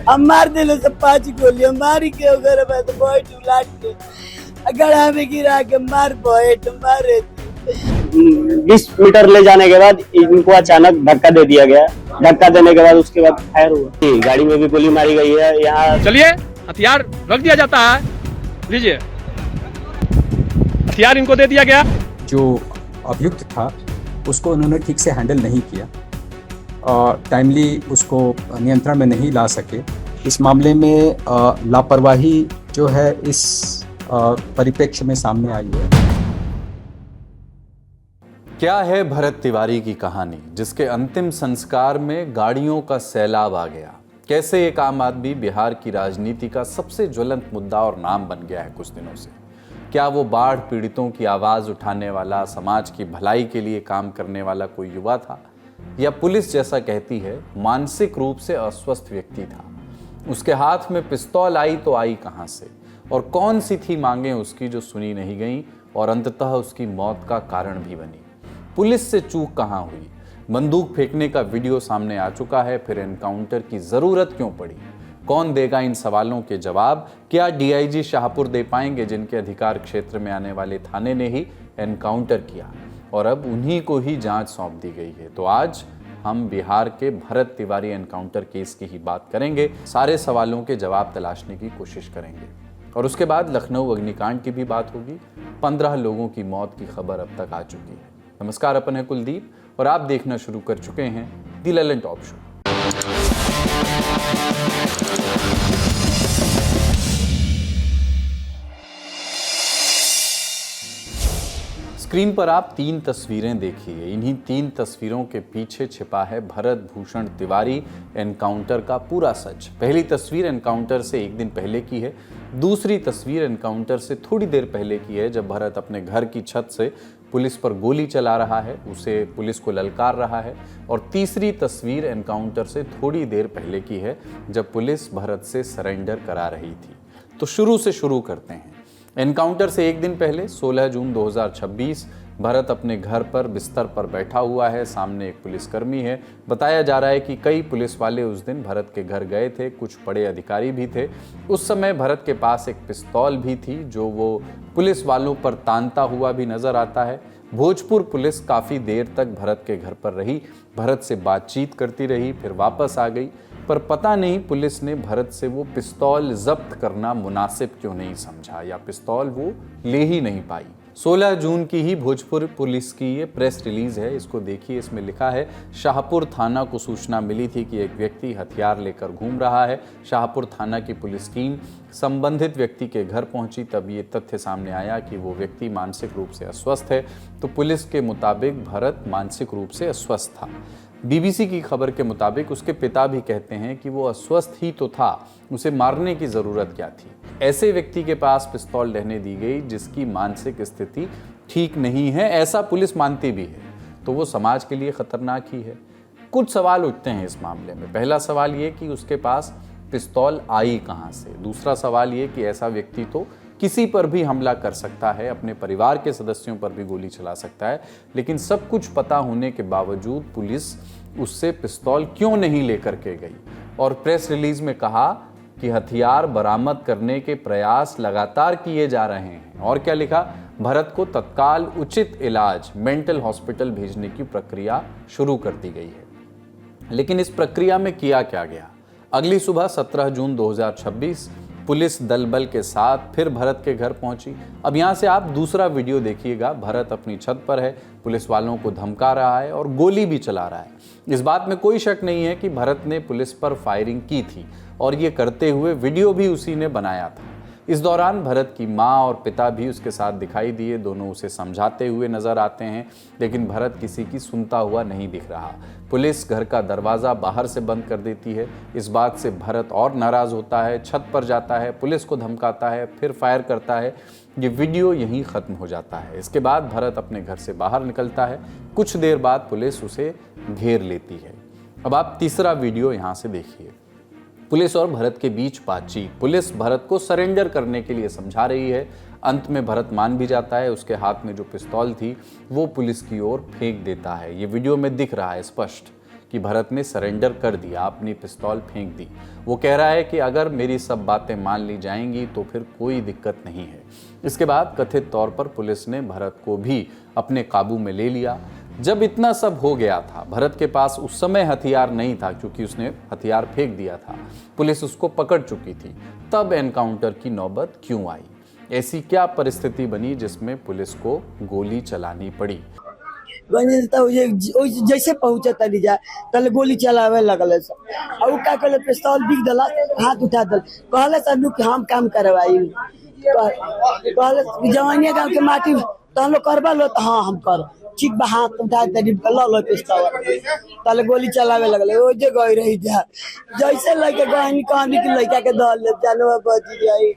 हम मार दिले से 5 गोली मारी के घर में तो बैठ उलाट के गड़ा में गिरा के मार बैठ मारे। 20 मीटर ले जाने के बाद इनको अचानक धक्का दे दिया गया। धक्का देने के बाद उसके बाद फायर हुआ। गाड़ी में भी गोली मारी गई है। यहाँ चलिए हथियार रख दिया जाता है, लीजिए हथियार इनको दे दिया गया। जो अभियुक्त था उसको उन्होंने ठीक से हैंडल नहीं किया और टाइमली उसको नियंत्रण में नहीं ला सके। इस मामले में लापरवाही जो है इस परिप्रेक्ष्य में सामने आई है। क्या है भरत तिवारी की कहानी, जिसके अंतिम संस्कार में गाड़ियों का सैलाब आ गया। कैसे एक आम आदमी बिहार की राजनीति का सबसे ज्वलंत मुद्दा और नाम बन गया है कुछ दिनों से। क्या वो बाढ़ पीड़ितों की आवाज उठाने वाला, समाज की भलाई के लिए काम करने वाला कोई युवा था, या पुलिस जैसा कहती है मानसिक रूप से अस्वस्थ व्यक्ति था? उसके हाथ में पिस्तौल आई तो आई कहां से, और कौन सी थी मांगें उसकी जो सुनी नहीं गई और अंततः उसकी मौत का कारण भी बनी? पुलिस से चूक कहां हुई? बंदूक फेंकने का वीडियो सामने आ चुका है, फिर एनकाउंटर की जरूरत क्यों पड़ी? कौन देगा इन सवालों के जवाब? क्या डीआईजी शाहपुर दे पाएंगे, जिनके अधिकार क्षेत्र में आने वाले थाने ने ही एनकाउंटर किया और अब उन्हीं को ही जांच सौंप दी गई है? तो आज हम बिहार के भरत तिवारी एनकाउंटर केस की ही बात करेंगे, सारे सवालों के जवाब तलाशने की कोशिश करेंगे और उसके बाद लखनऊ अग्निकांड की भी बात होगी। 15 लोगों की मौत की खबर अब तक आ चुकी है। नमस्कार, अपन है कुलदीप और आप देखना शुरू कर चुके हैं the Lalan top show. Screen पर आप 3 तस्वीरें देखिए। इन्हीं 3 तस्वीरों के पीछे छिपा है भरत भूषण तिवारी एनकाउंटर का पूरा सच। पहली तस्वीर एनकाउंटर से एक दिन पहले की है। दूसरी तस्वीर एनकाउंटर से थोड़ी देर पहले की है, जब भरत अपने घर की छत से पुलिस पर गोली चला रहा है, उसे पुलिस को ललकार रहा है। और तीसरी तस्वीर एनकाउंटर से थोड़ी देर पहले की है, जब पुलिस भरत से सरेंडर करा रही थी। तो शुरू से शुरू करते हैं। एनकाउंटर से एक दिन पहले 16 जून 2026 भरत अपने घर पर बिस्तर पर बैठा हुआ है। सामने एक पुलिसकर्मी है। बताया जा रहा है कि कई पुलिस वाले उस दिन भरत के घर गए थे, कुछ बड़े अधिकारी भी थे। उस समय भरत के पास एक पिस्तौल भी थी, जो वो पुलिस वालों पर तानता हुआ भी नजर आता है। भोजपुर पुलिस काफ़ी देर तक भरत के घर पर रही, भरत से बातचीत करती रही, फिर वापस आ गई। पर पता नहीं पुलिस ने भरत से वो पिस्तौल जब्त करना मुनासिब क्यों नहीं समझा, या पिस्तौल वो ले ही नहीं पाई। 16 जून की ही भोजपुर पुलिस की ये प्रेस रिलीज है, इसको देखिए। इसमें लिखा है, शाहपुर थाना को सूचना मिली थी कि एक व्यक्ति हथियार लेकर घूम रहा है। शाहपुर थाना की पुलिस टीम संबंधित व्यक्ति के घर पहुंची, तब ये तथ्य सामने आया कि वो व्यक्ति मानसिक रूप से अस्वस्थ है। तो पुलिस के मुताबिक भरत मानसिक रूप से अस्वस्थ था। बीबीसी की खबर के मुताबिक उसके पिता भी कहते हैं कि वो अस्वस्थ ही तो था, उसे मारने की जरूरत क्या थी? ऐसे व्यक्ति के पास पिस्तौल रहने दी गई जिसकी मानसिक स्थिति ठीक नहीं है, ऐसा पुलिस मानती भी है, तो वो समाज के लिए खतरनाक ही है। कुछ सवाल उठते हैं इस मामले में। पहला सवाल ये कि उसके पास पिस्तौल आई कहाँ से? दूसरा सवाल ये कि ऐसा व्यक्ति तो किसी पर भी हमला कर सकता है, अपने परिवार के सदस्यों पर भी गोली चला सकता है, लेकिन सब कुछ पता होने के बावजूद पुलिस उससे पिस्तौल क्यों नहीं लेकर के गई? और प्रेस रिलीज में कहा कि हथियार बरामद करने के प्रयास लगातार किए जा रहे हैं। और क्या लिखा? भरत को तत्काल उचित इलाज मेंटल हॉस्पिटल भेजने की प्रक्रिया शुरू कर दी गई है। लेकिन इस प्रक्रिया में किया क्या गया? अगली सुबह 17 जून 2026 पुलिस दल बल के साथ फिर भरत के घर पहुंची। अब यहाँ से आप दूसरा वीडियो देखिएगा। भरत अपनी छत पर है, पुलिस वालों को धमका रहा है और गोली भी चला रहा है। इस बात में कोई शक नहीं है कि भरत ने पुलिस पर फायरिंग की थी और ये करते हुए वीडियो भी उसी ने बनाया था। इस दौरान भरत की माँ और पिता भी उसके साथ दिखाई दिए। दोनों उसे समझाते हुए नजर आते हैं, लेकिन भरत किसी की सुनता हुआ नहीं दिख रहा। पुलिस घर का दरवाज़ा बाहर से बंद कर देती है। इस बात से भरत और नाराज़ होता है, छत पर जाता है, पुलिस को धमकाता है, फिर फायर करता है। ये वीडियो यहीं ख़त्म हो जाता है। इसके बाद भरत अपने घर से बाहर निकलता है। कुछ देर बाद पुलिस उसे घेर लेती है। अब आप तीसरा वीडियो यहाँ से देखिए। पुलिस और भरत के बीच बातचीत। पुलिस भरत को सरेंडर करने के लिए समझा रही है। अंत में भरत मान भी जाता है। उसके हाथ में जो पिस्तौल थी वो पुलिस की ओर फेंक देता है। ये वीडियो में दिख रहा है स्पष्ट कि कि भरत ने सरेंडर कर दिया, अपनी पिस्तौल फेंक दी। वो कह रहा है कि अगर मेरी सब बातें मान ली जाएंगी तो फिर कोई दिक्कत नहीं है। इसके बाद कथित तौर पर पुलिस ने भरत को भी अपने काबू में ले लिया। जब इतना सब हो गया था, भरत के पास उस समय हथियार नहीं था क्योंकि उसने हथियार फेंक दिया था, पुलिस उसको पकड़ चुकी थी। तब एनकाउंटर की नौबत क्यों आई? ऐसी क्या परिस्थिति बनी जिसमें पुलिस को गोली चलानी पड़ी? जैसे पहुंचे तली जा तल गोली चलावे लगल सब। और उ का कहले पिस्तौल बिक दला, हाथ उठा दल, कहले सन्नू कि हम काम करवाई। कहले जवानिया गांव के माटी तो हम लोग करवा लो, तो हाँ हम कर ठीक बा, हाथ उठा तरी लो पिस्तौल, तले गोली चलावे लगल। ओ जे गई रही जा, जैसे लड़के गहनी कहानी की लड़का के दल ले चलो बच जाई।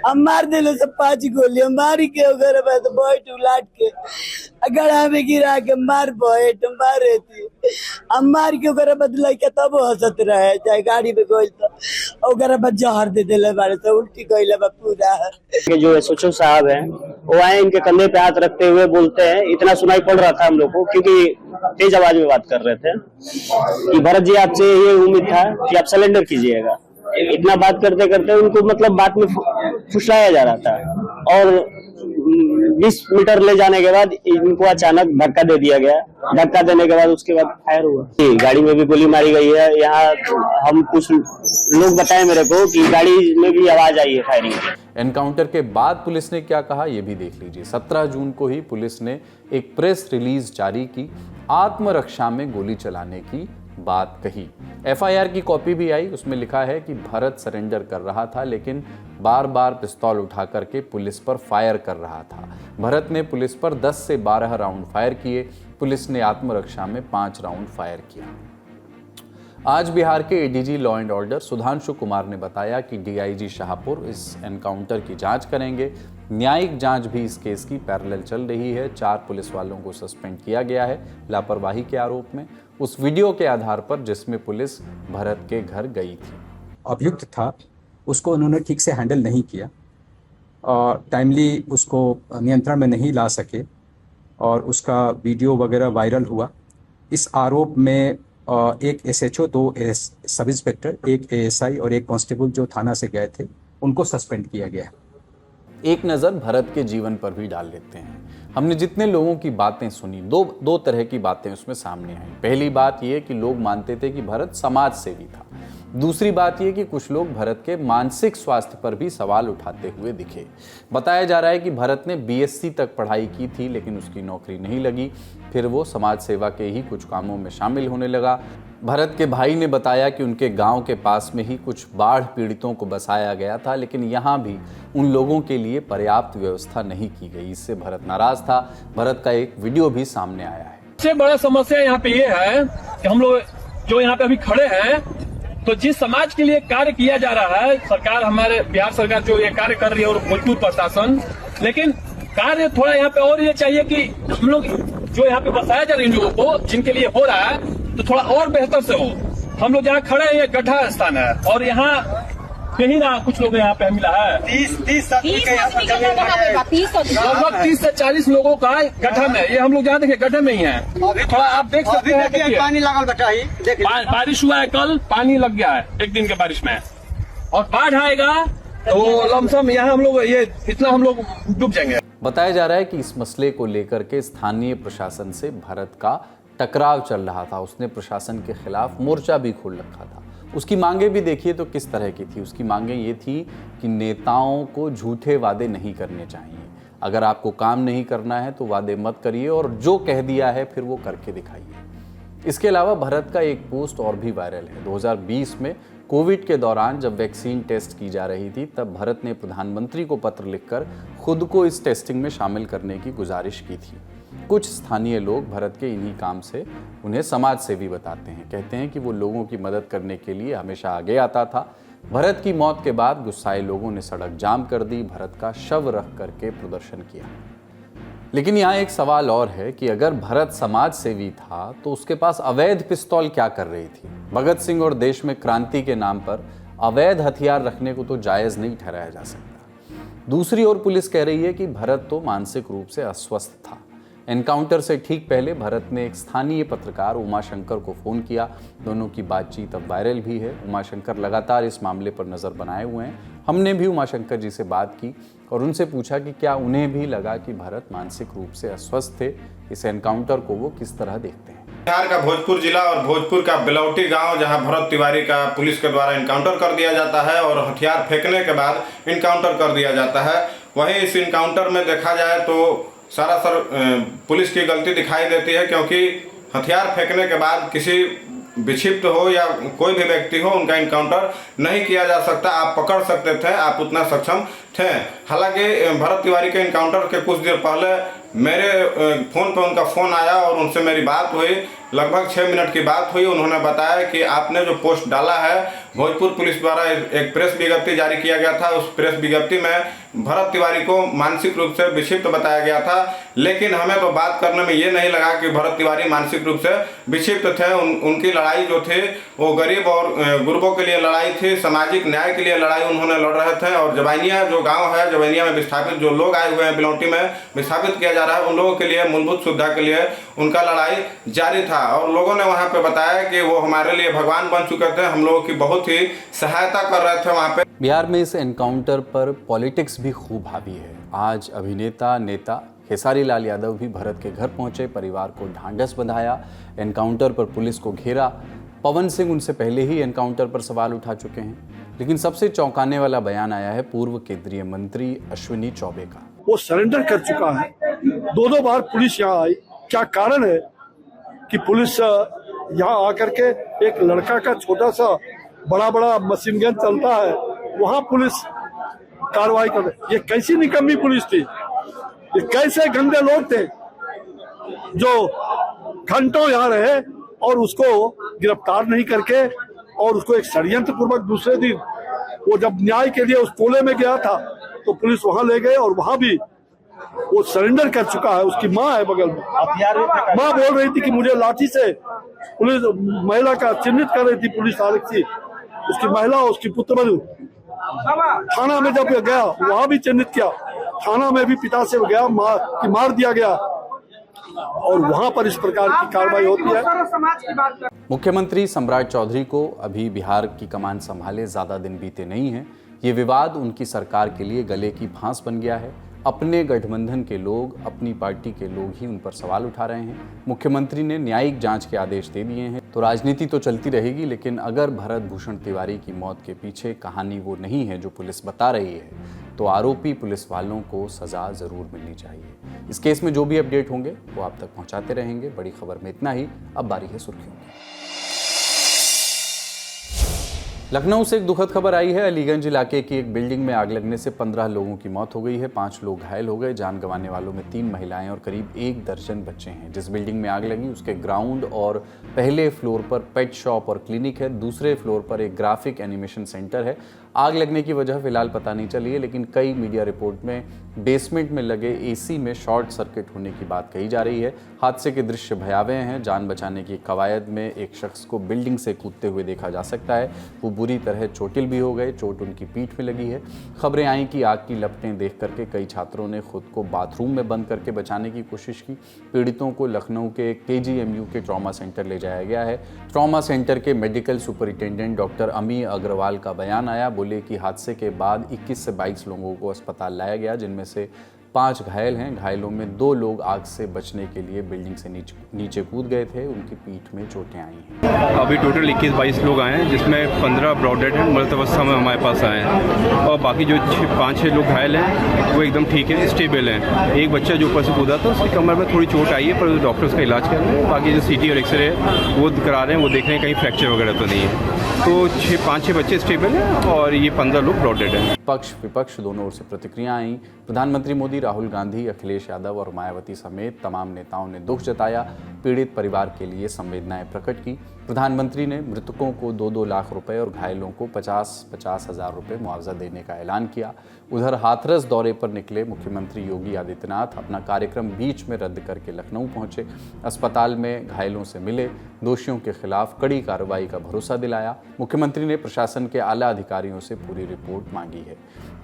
हम मार दिले सब 5 गोली मारी के ओकरे बाद बैठ उलाट के गड़ा में गिरा के मारे थी। हम मार के ओकरे बाद लइका तब हंसत रहे, चाहे गाड़ी में गइल तो ओकरे बाद जहर दे देले बारे तो उल्टी कइले बा पूरा। जो एसएचओ साहब हैं वो आए, इनके कंधे पे हाथ रखते हुए बोलते हैं, इतना सुनाई पड़ रहा था हम लोग को क्योंकि तेज आवाज में बात कर रहे थे कि भरत जी आपसे ये उम्मीद था कि आप सरेंडर कीजिएगा। इतना बात करते करते उनको मतलब बात में फुसलाया जा रहा था और 20 मीटर ले जाने के बाद इनको अचानक धक्का दे दिया गया। धक्का देने के बाद उसके बाद फायर हुआ। गाड़ी में भी गोली मारी गई है। यहाँ हम कुछ लोग बताए मेरे को कि गाड़ी में भी आवाज आई है फायरिंग। एनकाउंटर के बाद पुलिस ने क्या कहा ये भी देख लीजिए। 17 जून को ही पुलिस ने एक प्रेस रिलीज जारी की, आत्मरक्षा में गोली चलाने की बात कही। एफआईआर की कॉपी भी आई, उसमें लिखा है कि भरत सरेंडर कर रहा था लेकिन बार बार पिस्तौल उठा करके पुलिस पर फायर कर रहा था। भरत ने पुलिस पर 10 से 12 राउंड फायर किए। पुलिस ने आत्मरक्षा में 5 राउंड फायर किया। आज बिहार के ADG law and order Sudhanshu Kumar ने बताया कि डीआईजी शाहपुर इस एनकाउंटर की जांच करेंगे। न्यायिक जांच भी इस केस की पैरेलल चल रही है। 4 पुलिस वालों को सस्पेंड किया गया है लापरवाही के आरोप में, उस वीडियो के आधार पर जिसमें पुलिस भरत के घर गई थी। अभियुक्त था, उसको उन्होंने ठीक से हैंडल नहीं किया और टाइमली उसको नियंत्रण में नहीं ला सके और उसका वीडियो वगैरह वायरल हुआ। इस आरोप में एक एसएचओ, 2 सब इंस्पेक्टर, 1 एएसआई और 1 कांस्टेबल जो थाना से गए थे उनको सस्पेंड किया गया। एक नज़र भरत के जीवन पर भी डाल लेते हैं। हमने जितने लोगों की बातें सुनी, दो तरह की बातें उसमें सामने आई। पहली बात यह कि लोग मानते थे कि भरत समाज सेवी था। दूसरी बात यह कि कुछ लोग भरत के मानसिक स्वास्थ्य पर भी सवाल उठाते हुए दिखे। बताया जा रहा है कि भरत ने बीएससी तक पढ़ाई की थी लेकिन उसकी नौकरी नहीं लगी। फिर वो समाज सेवा के ही कुछ कामों में शामिल होने लगा। भरत के भाई ने बताया कि उनके गांव के पास में ही कुछ बाढ़ पीड़ितों को बसाया गया था लेकिन यहाँ भी उन लोगों के लिए पर्याप्त व्यवस्था नहीं की गई। इससे भरत नाराज था। भरत का एक वीडियो भी सामने आया है। सबसे बड़ा समस्या यहाँ पे ये है कि हम लोग जो यहाँ पे अभी खड़े हैं, तो जिस समाज के लिए कार्य किया जा रहा है, सरकार, हमारे बिहार सरकार जो ये कार्य कर रही है और भोजपुर प्रशासन, लेकिन कार्य थोड़ा यहाँ पे और ये चाहिए कि हम लोग जो यहाँ पे बसाया जा रहा है इन लोगों को, जिनके लिए हो रहा है, तो थोड़ा और बेहतर से हो। हम लोग जहाँ खड़े हैं ये गड्ढा स्थान है और यहाँ यही ना कुछ लोग यहाँ पे मिला है 30 लगभग 30 से 40 लोगों का गड्ढा में। ये हम लोग जहाँ देखिए गड्ढे में ही है। थोड़ा आप देख सकते हैं, पानी लगल बटा ही, बारिश हुआ है, कल पानी लग गया है एक दिन के बारिश में, और बाढ़ आएगा तो लमसम यहाँ हम लोग ये इतना हम लोग डूब जाएंगे। बताया जा रहा है कि इस मसले को लेकर के स्थानीय प्रशासन से भरत का टकराव चल रहा था। उसने प्रशासन के खिलाफ मोर्चा भी खोल रखा था। उसकी मांगे भी देखिए तो किस तरह की थी। उसकी मांगे ये थी कि नेताओं को झूठे वादे नहीं करने चाहिए। अगर आपको काम नहीं करना है तो वादे मत करिए और जो कह दिया है फिर वो करके दिखाइए। इसके अलावा भरत का एक पोस्ट और भी वायरल है। 2020 में कोविड के दौरान जब वैक्सीन टेस्ट की जा रही थी तब भरत ने प्रधानमंत्री को पत्र लिखकर खुद को इस टेस्टिंग में शामिल करने की गुजारिश की थी। कुछ स्थानीय लोग भरत के इन्हीं काम से उन्हें समाज सेवी बताते हैं। कहते हैं कि वो लोगों की मदद करने के लिए हमेशा आगे आता था। भरत की मौत के बाद गुस्साए लोगों ने सड़क जाम कर दी, भरत का शव रख करके प्रदर्शन किया। लेकिन यहाँ एक सवाल और है कि अगर भरत समाज सेवी था तो उसके पास अवैध पिस्तौल क्या कर रही थी? भगत सिंह और देश में क्रांति के नाम पर अवैध हथियार रखने को तो जायज़ नहीं ठहराया जा सकता। दूसरी ओर पुलिस कह रही है कि भरत तो मानसिक रूप से अस्वस्थ था, एनकाउंटर से ठीक पहले भरत ने एक स्थानीय पत्रकार उमाशंकर को फ़ोन किया। दोनों की बातचीत अब वायरल भी है। उमाशंकर लगातार इस मामले पर नज़र बनाए हुए हैं। हमने भी उमाशंकर जी से बात की और उनसे पूछा कि क्या उन्हें भी लगा कि भरत मानसिक रूप से अस्वस्थ थे। इस एनकाउंटर को वो किस तरह देखते हैं। बिहार का भोजपुर जिला और भोजपुर का बिलौटी गांव, जहां भरत तिवारी का पुलिस के द्वारा इनकाउंटर कर दिया जाता है और हथियार फेंकने के बाद इनकाउंटर कर दिया जाता है। वहीं इस इनकाउंटर में देखा जाए तो सरासर पुलिस की गलती दिखाई देती है, क्योंकि हथियार फेंकने के बाद किसी विक्षिप्त हो या कोई भी व्यक्ति हो, उनका इनकाउंटर नहीं किया जा सकता। आप पकड़ सकते थे, आप उतना सक्षम थे। हालांकि भरत तिवारी के इनकाउंटर के कुछ देर पहले मेरे फ़ोन पर उनका फ़ोन आया और उनसे मेरी बात हुई। लगभग 6 मिनट की बात हुई। उन्होंने बताया कि आपने जो पोस्ट डाला है, भोजपुर पुलिस द्वारा एक प्रेस विज्ञप्ति जारी किया गया था। उस प्रेस विज्ञप्ति में भरत तिवारी को मानसिक रूप से विक्षिप्त बताया गया था, लेकिन हमें तो बात करने में ये नहीं लगा कि भरत तिवारी मानसिक रूप से विक्षिप्त थे। उनकी लड़ाई जो थी वो गरीब और गुरबों के लिए लड़ाई थी, सामाजिक न्याय के लिए लड़ाई उन्होंने लड़ रहे थे। और जवैनिया जो गाँव है, जवैनिया में विस्थापित जो लोग आए हुए हैं, बिलौटी में विस्थापित किया जा रहा है, उन लोगों के लिए मूलभूत सुविधा के लिए उनका लड़ाई जारी था। और लोगों ने वहाँ पे बताया कि वो हमारे लिए भगवान बन चुके थे, हम लोगों की बहुत ही सहायता कर रहे थे वहाँ पे। बिहार में इस एनकाउंटर पर पॉलिटिक्स भी खूब हावी है। आज अभिनेता नेता खेसारी लाल यादव भी भरत के घर पहुंचे, परिवार को ढांढस बंधाया, एनकाउंटर पर पुलिस को घेरा। पवन सिंह उनसे पहले ही एनकाउंटर पर सवाल उठा चुके हैं, लेकिन सबसे चौंकाने वाला बयान आया है पूर्व केंद्रीय मंत्री अश्विनी चौबे का। वो सरेंडर कर चुका है। 2 बार पुलिस यहाँ आई। क्या कारण है कि पुलिस यहाँ आकर के एक लड़का का छोटा सा बड़ा मशीन गन चलता है, वहाँ पुलिस कार्रवाई कर रही। ये कैसी निकम्मी पुलिस थी? ये कैसे गंदे लोग थे जो घंटों यहाँ रहे और उसको गिरफ्तार नहीं करके, और उसको एक षड्यंत्र पूर्वक दूसरे दिन वो जब न्याय के लिए उस टोले में गया था तो पुलिस वहां ले गए और वहां भी वो सरेंडर कर चुका है। उसकी माँ है बगल में, माँ बोल रही थी कि मुझे लाठी से पुलिस महिला का चिन्हित कर रही थी, पुलिस आरक्षी उसकी महिला उसकी पुत्रवधू। थाना में जब गया वहां भी चिन्हित किया, थाना में भी पिता से गया मार दिया गया, और वहां पर इस प्रकार की कार्रवाई होती है। मुख्यमंत्री सम्राट चौधरी को अभी बिहार की कमान संभाले ज़्यादा दिन बीते नहीं हैं। ये विवाद उनकी सरकार के लिए गले की फांस बन गया है। अपने गठबंधन के लोग, अपनी पार्टी के लोग ही उन पर सवाल उठा रहे हैं। मुख्यमंत्री ने न्यायिक जांच के आदेश दे दिए हैं। तो राजनीति तो चलती रहेगी, लेकिन अगर भरत भूषण तिवारी की मौत के पीछे कहानी वो नहीं है जो पुलिस बता रही है, तो आरोपी पुलिस वालों को सजा ज़रूर मिलनी चाहिए। इस केस में जो भी अपडेट होंगे वो आप तक पहुँचाते रहेंगे। बड़ी खबर में इतना ही। अब बारी है सुर्खियों की। लखनऊ से एक दुखद खबर आई है। अलीगंज इलाके की एक बिल्डिंग में आग लगने से 15 लोगों की मौत हो गई है। 5 लोग घायल हो गए। जान गंवाने वालों में 3 महिलाएं और करीब 1 दर्जन बच्चे हैं। जिस बिल्डिंग में आग लगी उसके ग्राउंड और पहले फ्लोर पर पेट शॉप और क्लिनिक है, दूसरे फ्लोर पर एक ग्राफिक एनिमेशन सेंटर है। आग लगने की वजह फिलहाल पता नहीं चली है, लेकिन कई मीडिया रिपोर्ट में बेसमेंट में लगे एसी में शॉर्ट सर्किट होने की बात कही जा रही है। हादसे के दृश्य भयावह हैं। जान बचाने की कवायद में एक शख्स को बिल्डिंग से कूदते हुए देखा जा सकता है। वो बुरी तरह चोटिल भी हो गए। चोट उनकी पीठ में लगी है। खबरें आई कि आग की लपटें देख करके कई छात्रों ने खुद को बाथरूम में बंद करके बचाने की कोशिश की। पीड़ितों को लखनऊ के KGMU के ट्रॉमा सेंटर ले जाया गया है। ट्रॉमा सेंटर के मेडिकल सुपरिटेंडेंट डॉक्टर अमी अग्रवाल का बयान आया। बोले कि हादसे के बाद 21 से 22 लोगों को अस्पताल लाया गया, जिनमें से 5 घायल हैं। घायलों में 2 लोग आग से बचने के लिए बिल्डिंग से नीचे कूद गए थे। उनकी पीठ में चोटें आई हैं। अभी टोटल 21-22 लोग आए हैं, जिसमें 15 ब्रॉड डेड हैं, मृत अवस्था में हमारे पास आए हैं, और बाकी जो 5-6 लोग घायल हैं वो एकदम ठीक है, स्टेबल हैं। एक बच्चा जो ऊपर से कूदा था उसकी कमर में थोड़ी चोट आई है, पर डॉक्टर उसका इलाज कर रहे हैं। बाकी जो CT और एक्सरे है वो करा रहे हैं, वो देख रहे हैं कहीं फ्रैक्चर वगैरह तो नहीं है। तो 5-6 बच्चे स्टेबल हैं और ये 15 लोग ब्रॉड डेड हैं। पक्ष विपक्ष दोनों ओर से प्रतिक्रिया आई। प्रधानमंत्री मोदी, राहुल गांधी, अखिलेश यादव और मायावती समेत तमाम नेताओं ने दुख जताया। पीड़ित परिवार के लिए संवेदनाएं प्रकट की। प्रधानमंत्री ने मृतकों को 2-2 लाख रुपए और घायलों को 50-50 हजार रुपए मुआवजा देने का ऐलान किया। उधर हाथरस दौरे पर निकले मुख्यमंत्री योगी आदित्यनाथ अपना कार्यक्रम बीच में रद्द करके लखनऊ पहुंचे। अस्पताल में घायलों से मिले, दोषियों के खिलाफ कड़ी कार्रवाई का भरोसा दिलाया। मुख्यमंत्री ने प्रशासन के आला अधिकारियों से पूरी रिपोर्ट मांगी है।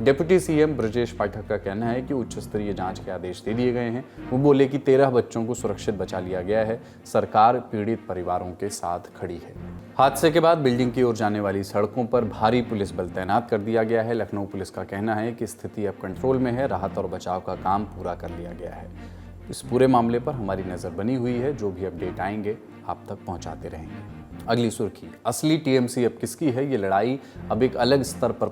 डिप्टी सीएम ब्रजेश पाठक का कहना है कि उच्च स्तरीय जांच के आदेश दे दिए गए हैं। वो बोले कि 13 बच्चों को सुरक्षित बचा लिया गया है। सरकार पीड़ित परिवारों के साथ खड़ी है। हादसे के बाद बिल्डिंग की ओर जाने वाली सड़कों पर भारी पुलिस बल तैनात कर दिया गया है। लखनऊ पुलिस का कहना है कि स्थिति अब कंट्रोल में है। राहत और बचाव का काम पूरा कर लिया गया है। इस पूरे मामले पर हमारी नज़र बनी हुई है। जो भी अपडेट आएंगे आप तक पहुंचाते रहेंगे। अगली सुर्खी, असली टीएमसी अब किसकी है? ये लड़ाई अब एक अलग स्तर पर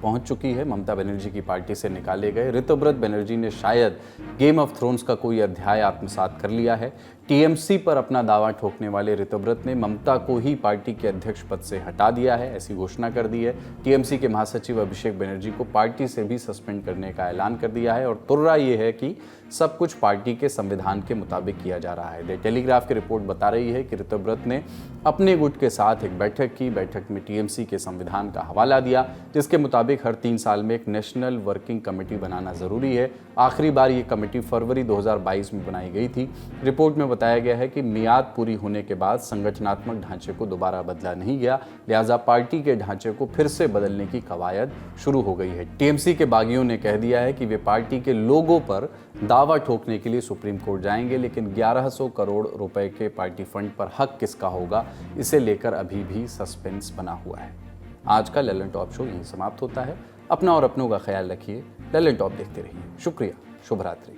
पहुंच चुकी है। ममता बनर्जी की पार्टी से निकाले गए ऋतुव्रत बनर्जी ने शायद गेम ऑफ थ्रोन्स का कोई अध्याय आत्मसात कर लिया है। टीएमसी पर अपना दावा ठोकने वाले ऋतुव्रत ने ममता को ही पार्टी के अध्यक्ष पद से हटा दिया है, ऐसी घोषणा कर दी है। टीएमसी के महासचिव अभिषेक बनर्जी को पार्टी से भी सस्पेंड करने का ऐलान कर दिया है और तुर्रा ये है कि सब कुछ पार्टी के संविधान के मुताबिक किया जा रहा है। द टेलीग्राफ की रिपोर्ट बता रही है कि ऋतुव्रत ने अपने गुट के साथ एक बैठक की। बैठक में टीएमसी के संविधान का हवाला दिया, जिसके मुताबिक हर 3 साल में एक नेशनल वर्किंग कमेटी बनाना जरूरी है। आखिरी बार ये कमेटी फरवरी 2022 में बनाई गई थी। रिपोर्ट में बताया गया है कि मियाद पूरी होने के बाद संगठनात्मक ढांचे को दोबारा बदला नहीं गया, लिहाजा पार्टी के ढांचे को फिर से बदलने की कवायद शुरू हो गई है। टीएमसी के बागियों ने कह दिया है कि वे पार्टी के लोगों पर दावा ठोकने के लिए सुप्रीम कोर्ट जाएंगे, लेकिन 1100 करोड़ रुपए के पार्टी फंड पर हक किसका होगा, इसे लेकर अभी भी सस्पेंस बना हुआ है। आज का ललन टॉप शो यहीं समाप्त होता है। अपना और अपनों का ख्याल रखिए। ललन टॉप देखते रहिए। शुक्रिया। शुभ रात्रि।